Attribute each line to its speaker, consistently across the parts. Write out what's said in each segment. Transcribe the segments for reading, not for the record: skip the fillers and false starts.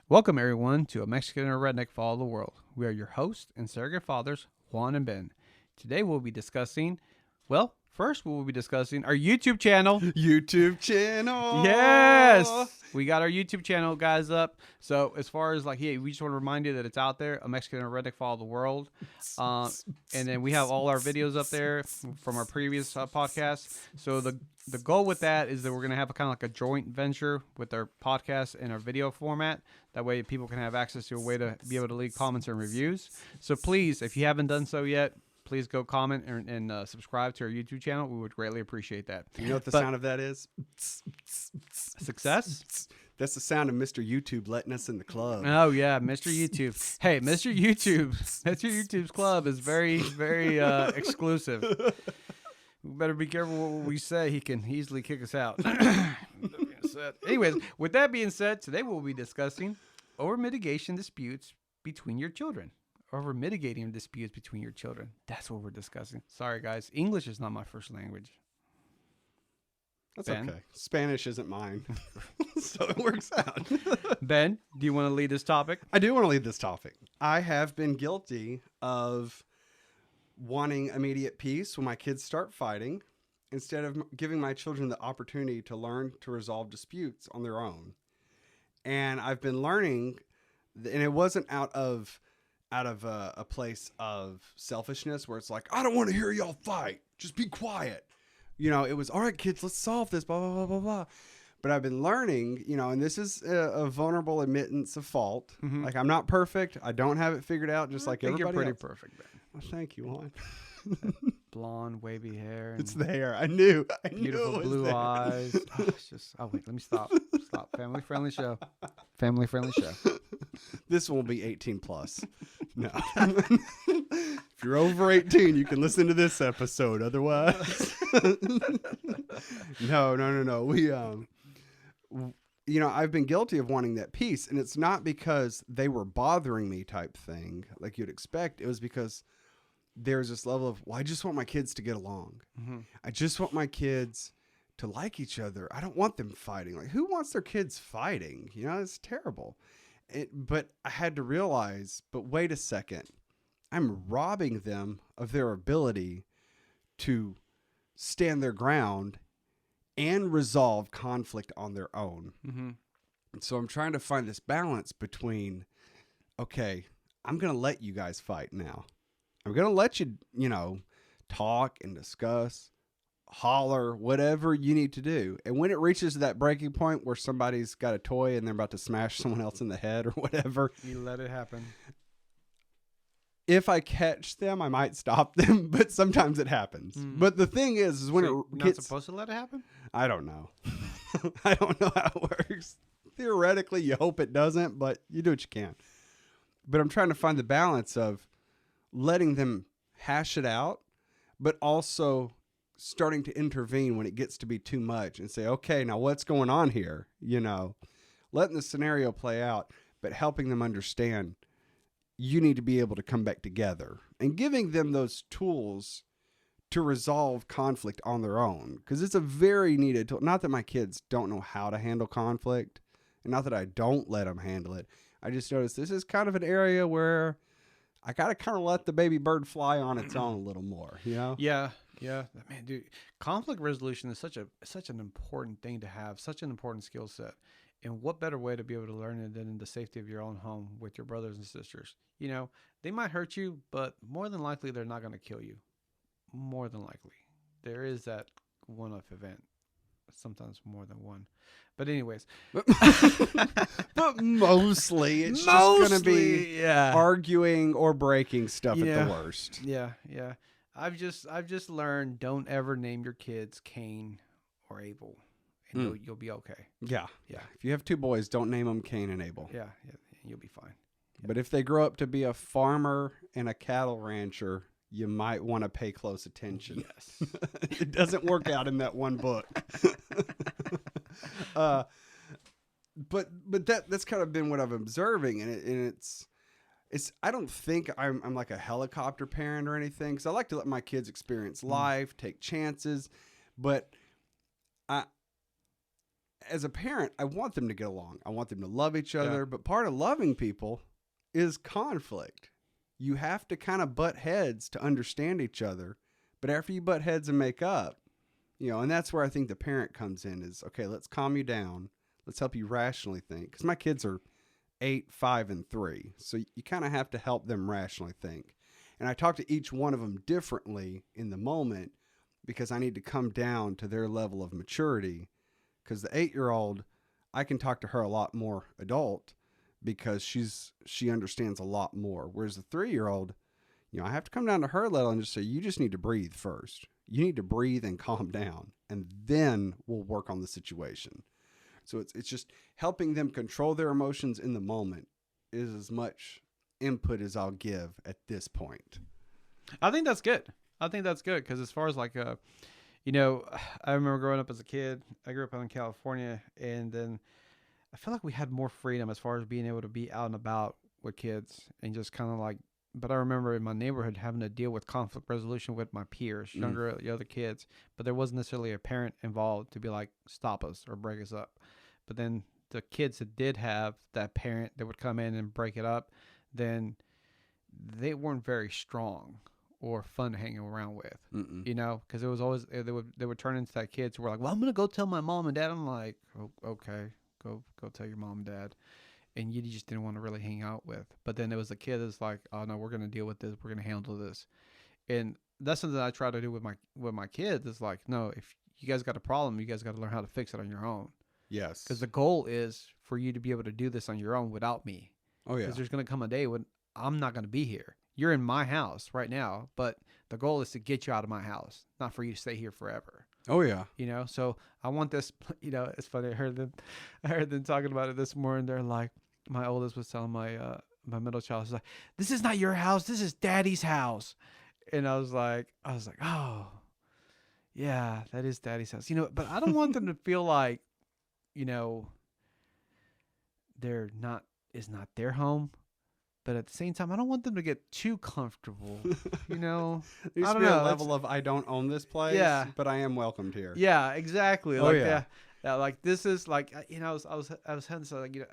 Speaker 1: Welcome, everyone, to A Mexican or Redneck Follow the World. We are your hosts and surrogate fathers, Juan and Ben. Today we'll be discussing, first we will be discussing our YouTube channel.
Speaker 2: YouTube channel.
Speaker 1: Yes! We got our YouTube channel, guys, up. So as far as we just want to remind you that it's out there, A Mexican or Redneck Follow the World. And then we have all our videos up there from our previous podcasts. So the goal with that is that we're going to have a kind of like a joint venture with our podcast and our video format. That way people can have access to a way to be able to leave comments and reviews. So please, if you haven't done so yet, please go comment and subscribe to our YouTube channel. We would greatly appreciate that.
Speaker 2: You know what the sound of that is?
Speaker 1: Success?
Speaker 2: That's the sound of Mr. YouTube letting us in the club.
Speaker 1: Oh, yeah, Mr. YouTube. Hey, Mr. YouTube's club is very, very exclusive. We better be careful what we say. He can easily kick us out. Anyways, with that being said, today we'll be discussing over-mitigation disputes between your children. Over-mitigating disputes between your children. That's what we're discussing. Sorry, guys. English is not my first language.
Speaker 2: That's
Speaker 1: Ben?
Speaker 2: okay. Spanish isn't mine. So it works out.
Speaker 1: Ben, do you want to lead this topic?
Speaker 2: I do want to lead this topic. I have been guilty of wanting immediate peace when my kids start fighting instead of giving my children the opportunity to learn to resolve disputes on their own. And I've been learning, and it wasn't out of a place of selfishness where it's like, I don't want to hear y'all fight. Just be quiet. You know, it was, all right, kids, let's solve this, blah, blah, blah, blah, blah. But I've been learning, and this is a vulnerable admittance of fault.
Speaker 1: Mm-hmm.
Speaker 2: Like, I'm not perfect. I don't have it figured out, just like everybody
Speaker 1: you're pretty
Speaker 2: else.
Speaker 1: perfect, Ben.
Speaker 2: Well, thank you, Juan.
Speaker 1: Blonde, wavy hair. And
Speaker 2: It's the hair. I knew.
Speaker 1: beautiful
Speaker 2: it was
Speaker 1: blue
Speaker 2: there.
Speaker 1: eyes. Wait, let me stop. Family friendly show. Family friendly show.
Speaker 2: This will be 18 plus. No. If you're over 18, you can listen to this episode. Otherwise, no. I've been guilty of wanting that peace, and it's not because they were bothering me type thing like you'd expect. It was because there's this level of, well, I just want my kids to get along.
Speaker 1: Mm-hmm.
Speaker 2: I just want my kids to like each other. I don't want them fighting. Like, who wants their kids fighting? It's terrible. But I had to realize, but wait a second. I'm robbing them of their ability to stand their ground and resolve conflict on their own.
Speaker 1: Mm-hmm.
Speaker 2: And so I'm trying to find this balance between, okay, I'm going to let you guys fight now. I'm going to let you, talk and discuss, holler, whatever you need to do. And when it reaches that breaking point where somebody's got a toy and they're about to smash someone else in the head or whatever,
Speaker 1: You let it happen.
Speaker 2: if I catch them, I might stop them, but sometimes it happens. But the thing is when
Speaker 1: So
Speaker 2: it
Speaker 1: you're
Speaker 2: gets,
Speaker 1: not supposed to let it happen?
Speaker 2: I don't know. I don't know how it works. Theoretically, you hope it doesn't, but you do what you can. But I'm trying to find the balance of letting them hash it out, but also starting to intervene when it gets to be too much and say, okay, now what's going on here? Letting the scenario play out, but helping them understand you need to be able to come back together and giving them those tools to resolve conflict on their own. Because it's a very needed tool. Not that my kids don't know how to handle conflict and not that I don't let them handle it. I just noticed this is kind of an area where I got to kind of let the baby bird fly on its own a little more,
Speaker 1: Yeah. Man, dude, conflict resolution is such an important thing to have, such an important skill set. And what better way to be able to learn it than in the safety of your own home with your brothers and sisters? They might hurt you, but more than likely they're not going to kill you. More than likely. There is that one-off event. Sometimes more than one. But anyways.
Speaker 2: But mostly it's just going to be
Speaker 1: yeah.
Speaker 2: arguing or breaking stuff at the worst.
Speaker 1: Yeah. I've just learned, don't ever name your kids Cain or Abel, and you'll be okay.
Speaker 2: Yeah.
Speaker 1: Yeah.
Speaker 2: If you have two boys, don't name them Cain and Abel.
Speaker 1: Yeah, you'll be fine. Yeah.
Speaker 2: But if they grow up to be a farmer and a cattle rancher, you might want to pay close attention.
Speaker 1: Yes.
Speaker 2: It doesn't work out in that one book. But that's kind of been what I'm observing, and it's I don't think I'm like a helicopter parent or anything, because I like to let my kids experience life, take chances, but as a parent, I want them to get along. I want them to love each
Speaker 1: Yeah.
Speaker 2: other. But part of loving people is conflict. You have to kind of butt heads to understand each other. But after you butt heads and make up, and that's where I think the parent comes in is, okay, let's calm you down. Let's help you rationally think. Because my kids are 8, 5, and 3. So you kind of have to help them rationally think. And I talk to each one of them differently in the moment because I need to come down to their level of maturity. Because the 8-year-old, I can talk to her a lot more adult because she understands a lot more. Whereas the 3-year-old, I have to come down to her level and just say, you just need to breathe first. You need to breathe and calm down, and then we'll work on the situation. So it's just helping them control their emotions in the moment is as much input as I'll give at this point.
Speaker 1: I think that's good. Because as far as like, I remember growing up as a kid. I grew up out in California, and then I feel like we had more freedom as far as being able to be out and about with kids and just kind of like. But I remember in my neighborhood having to deal with conflict resolution with my peers, younger other kids. But there wasn't necessarily a parent involved to be like, stop us or break us up. But then the kids that did have that parent that would come in and break it up, then they weren't very strong or fun to hang around with. Because it was always they would turn into that kids who were like, well, I'm gonna go tell my mom and dad. I'm like, oh, okay, go tell your mom and dad. And you just didn't want to really hang out with. But then it was a kid that's like, oh no, we're gonna deal with this. We're gonna handle this. And that's something I try to do with my kids. Is like, no, if you guys got a problem, you guys got to learn how to fix it on your own.
Speaker 2: Yes.
Speaker 1: Because the goal is for you to be able to do this on your own without me.
Speaker 2: Oh yeah.
Speaker 1: Because there's gonna come a day when I'm not gonna be here. You're in my house right now, but the goal is to get you out of my house, not for you to stay here forever.
Speaker 2: Oh yeah.
Speaker 1: So I want this. It's funny. I heard them talking about it this morning. They're like, my oldest was telling my middle child, she's like, "This is not your house. This is Daddy's house." And I was like, oh, yeah, that is Daddy's house. But I don't want them to feel like, it's not their home. But at the same time, I don't want them to get too comfortable.
Speaker 2: There used
Speaker 1: I
Speaker 2: to
Speaker 1: don't
Speaker 2: be
Speaker 1: know.
Speaker 2: a level of I don't own this place, but I am welcomed here.
Speaker 1: Yeah, exactly.
Speaker 2: Oh,
Speaker 1: Like
Speaker 2: yeah.
Speaker 1: like this is like I was having so like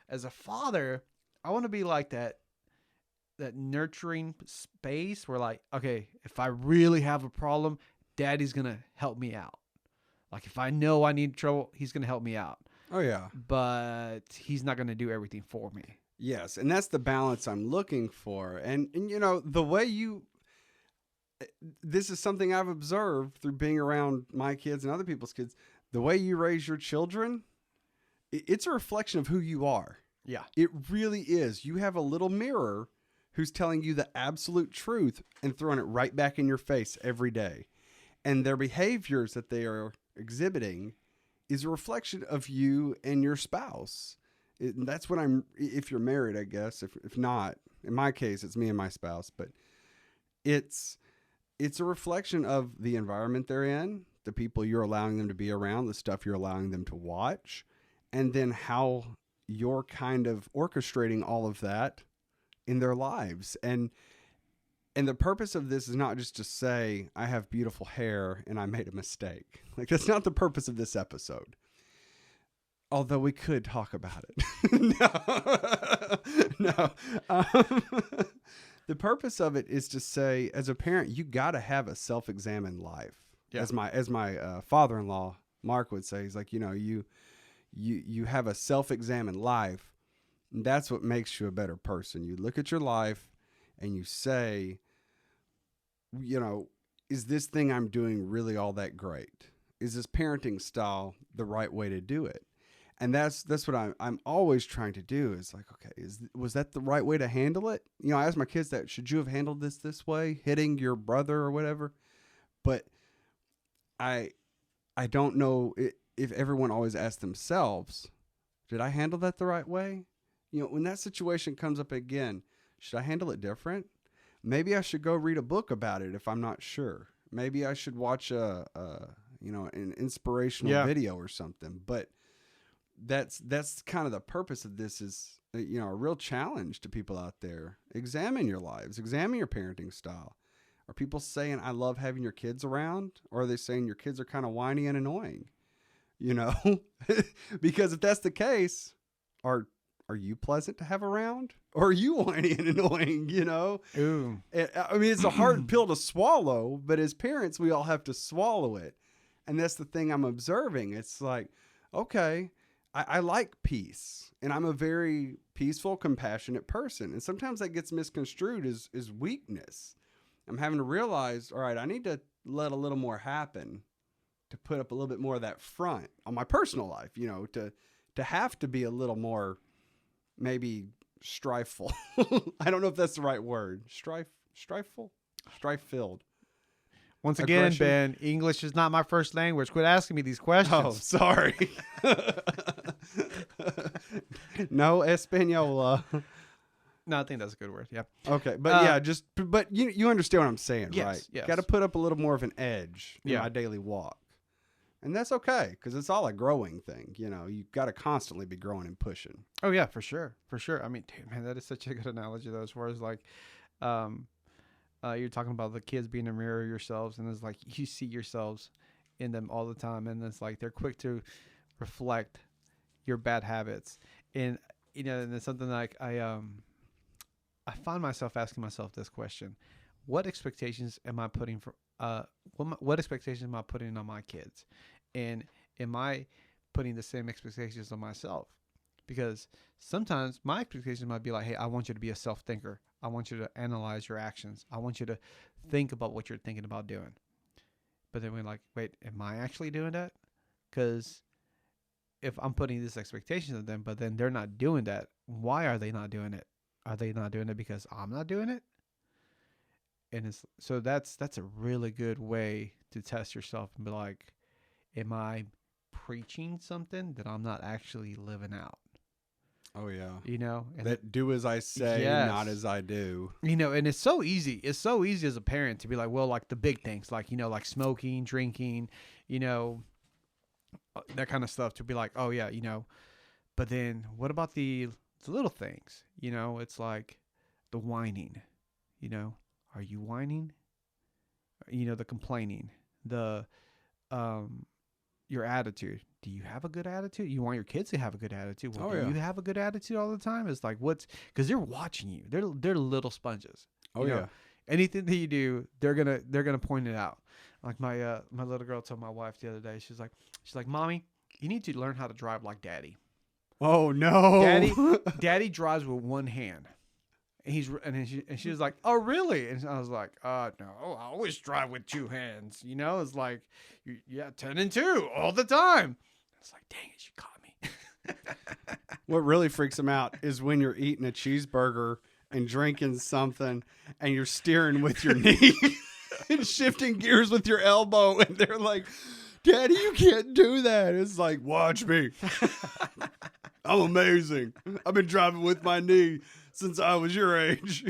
Speaker 1: as a father, I want to be like that nurturing space where like, okay, if I really have a problem, Daddy's gonna help me out. Like if I know I need trouble, he's gonna help me out.
Speaker 2: Oh yeah.
Speaker 1: But he's not gonna do everything for me.
Speaker 2: Yes, and that's the balance I'm looking for. And the way this is something I've observed through being around my kids and other people's kids. The way you raise your children, it's a reflection of who you are.
Speaker 1: Yeah.
Speaker 2: It really is. You have a little mirror who's telling you the absolute truth and throwing it right back in your face every day. And their behaviors that they are exhibiting is a reflection of you and your spouse. And that's what if you're married, I guess. If not, in my case, it's me and my spouse. But it's a reflection of the environment they're in, the people you're allowing them to be around, the stuff you're allowing them to watch, and then how you're kind of orchestrating all of that in their lives. And the purpose of this is not just to say, I have beautiful hair and I made a mistake. Like, that's not the purpose of this episode. Although we could talk about it. No. The purpose of it is to say, as a parent, you got to have a self-examined life. Yeah. As my father-in-law, Mark, would say, he's like, you have a self-examined life. And that's what makes you a better person. You look at your life and you say, is this thing I'm doing really all that great? Is this parenting style the right way to do it? And that's what I'm always trying to do is like, okay, was that the right way to handle it? I ask my kids that, should you have handled this way, hitting your brother or whatever? But I don't know if everyone always asks themselves, did I handle that the right way? When that situation comes up again, should I handle it different? Maybe I should go read a book about it if I'm not sure. Maybe I should watch an inspirational video or something. But that's kind of the purpose of this is, a real challenge to people out there. Examine your lives. Examine your parenting style. Are people saying, I love having your kids around? Or are they saying your kids are kind of whiny and annoying? you know? Because if that's the case, are you pleasant to have around? Or are you whiny and annoying, you know?
Speaker 1: Ooh.
Speaker 2: I mean, it's a hard pill to swallow, but as parents, we all have to swallow it. And that's the thing I'm observing. It's like, okay, I like peace, and I'm a very peaceful, compassionate person. And sometimes that gets misconstrued as weakness. I'm having to realize, all right, I need to let a little more happen to put up a little bit more of that front on my personal life, you know, to have to be a little more maybe strifeful. I don't know if that's the right word. Strife-filled.
Speaker 1: Once again,
Speaker 2: Aggression.
Speaker 1: Ben, English is not my first language. Quit asking me these questions.
Speaker 2: Oh, sorry. No Española.
Speaker 1: No, I think that's a good word. Yeah.
Speaker 2: Okay, but but you understand what I'm saying,
Speaker 1: Yes,
Speaker 2: right?
Speaker 1: yes.
Speaker 2: Got to put up a little more of an edge in
Speaker 1: Yeah.
Speaker 2: my daily walk. And that's okay, because it's all a growing thing. You know, you got to constantly be growing and pushing.
Speaker 1: Oh yeah, for sure, for sure. I mean, dude, man, that is such a good analogy though, as far as like, you're talking about the kids being a mirror of yourselves, and it's like you see yourselves in them all the time, and it's like they're quick to reflect your bad habits, and you know, and it's something like I find myself asking myself this question: what expectations am I putting for what expectations am I putting on my kids, and am I putting the same expectations on myself? Because sometimes my expectations might be like, hey, I want you to be a self-thinker. I want you to analyze your actions. I want you to think about what you're thinking about doing. But then we're like, wait, am I actually doing that? Because if I'm putting these expectations on them, but then they're not doing that, why are they not doing it? Are they not doing it because I'm not doing it? And it's so that's a really good way to test yourself and be like, am I preaching something that I'm not actually living out?
Speaker 2: Oh, yeah.
Speaker 1: You know, and
Speaker 2: That do as I say,
Speaker 1: Yes.
Speaker 2: not as I do.
Speaker 1: you know, and it's so easy. It's so easy as a parent to be like, well, like the big things, like, you know, like smoking, drinking, you know, that kind of stuff, to be like, oh yeah, you know, but then what about the little things? You know, it's like the whining, you know, are you whining? You know, the complaining, the, your attitude. Do you have a good attitude? You want your kids to have a good attitude. Well,
Speaker 2: Oh,
Speaker 1: do
Speaker 2: yeah.
Speaker 1: you have a good attitude all the time? It's like, because they're watching you. They're little sponges.
Speaker 2: Oh,
Speaker 1: You know,
Speaker 2: yeah.
Speaker 1: anything that you do, they're gonna point it out. Like my little girl told my wife the other day, she's like, Mommy, you need to learn how to drive like Daddy.
Speaker 2: Oh, no.
Speaker 1: Daddy drives with one hand. And she was like, oh really? And I was like, no, I always drive with two hands. You know, it's like, yeah, 10 and 2 all the time. It's like, dang it, you caught me.
Speaker 2: What really freaks them out is when you're eating a cheeseburger and drinking something and you're steering with your knee and shifting gears with your elbow, and they're like, Daddy, you can't do that. It's like, watch me. I'm amazing. I've been driving with my knee since I was your age.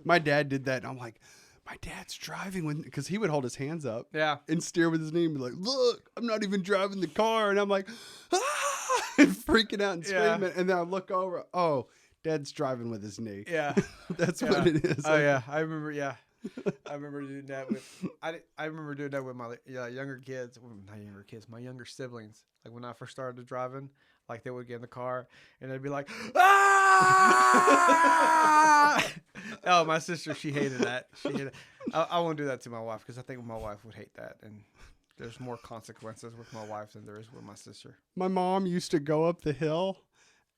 Speaker 2: My dad did that, and I'm like, my dad's driving because he would hold his hands up
Speaker 1: Yeah.
Speaker 2: and steer with his knee and be like, look, I'm not even driving the car. And I'm like, ah, and freaking out and
Speaker 1: Yeah.
Speaker 2: screaming. And then I look over, oh, Dad's driving with his knee.
Speaker 1: Yeah.
Speaker 2: That's what it is.
Speaker 1: Oh yeah, I remember. Yeah, I remember doing that with. I remember doing that with my younger kids. Well, not younger kids, my younger siblings. Like when I first started driving, like they would get in the car and they'd be like, ah! Oh, my sister, she hated that. She hated. I won't do that to my wife because I think my wife would hate that, and there's more consequences with my wife than there is with my sister.
Speaker 2: My mom used to go up the hill,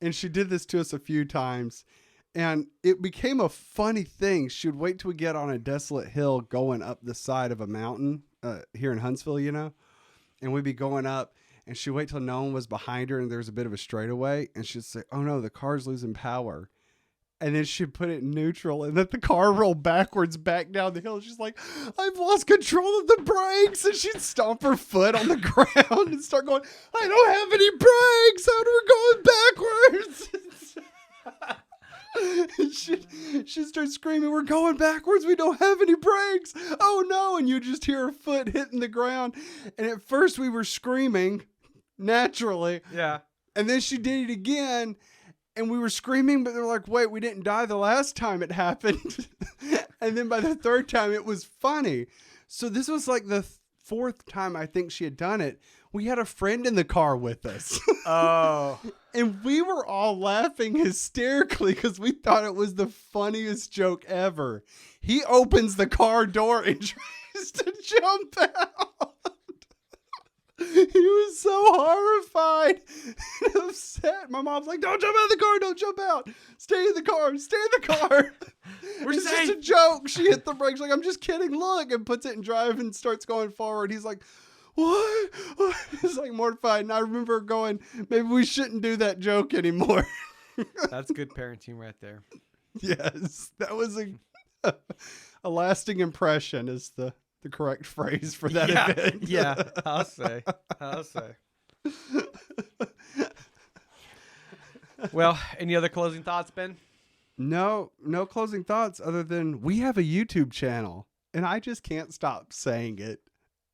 Speaker 2: and she did this to us a few times. And it became a funny thing. She would wait till we get on a desolate hill going up the side of a mountain here in Huntsville, you know, and we'd be going up, and she'd wait till no one was behind her and there's a bit of a straightaway, and she'd say, oh no, the car's losing power. And then she'd put it in neutral and let the car roll backwards back down the hill. She's like, I've lost control of the brakes. And she'd stomp her foot on the ground and start going, I don't have any brakes. How do we go backwards? She'd start screaming, we're going backwards. We don't have any brakes. Oh no. And you just hear her foot hitting the ground. And at first we were screaming naturally.
Speaker 1: Yeah.
Speaker 2: And then she did it again. And we were screaming, but they're like, wait, we didn't die the last time it happened. And then by the third time, it was funny. So this was like the fourth time I think she had done it, we had a friend in the car with us.
Speaker 1: Oh.
Speaker 2: And we were all laughing hysterically because we thought it was the funniest joke ever. He opens the car door and tries to jump out. He was so horrified and upset. My mom's like, don't jump out of the car. Don't jump out. Stay in the car. Stay in the car. It's just a joke. She hit the brakes like, I'm just kidding. Look, and puts it in drive and starts going forward. He's like, what? He's like mortified. And I remember going, maybe we shouldn't do that joke anymore.
Speaker 1: That's good parenting right there.
Speaker 2: Yes. That was a lasting impression is the correct phrase for that event.
Speaker 1: Yeah, I'll say. Well, any other closing thoughts, Ben?
Speaker 2: No closing thoughts other than we have a YouTube channel and I just can't stop saying it.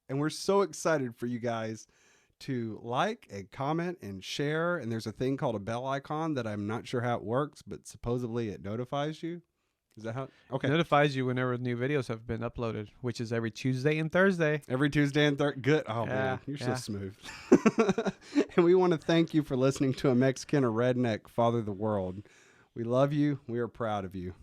Speaker 2: And we're so excited for you guys to like and comment and share. And there's a thing called a bell icon that I'm not sure how it works, but supposedly it notifies you. Is that how? Okay.
Speaker 1: It notifies you whenever new videos have been uploaded, which is every Tuesday and Thursday.
Speaker 2: Every Tuesday and Thursday. Good. Oh, man. You're so smooth. And we want to thank you for listening to a Mexican or redneck father the world. We love you. We are proud of you.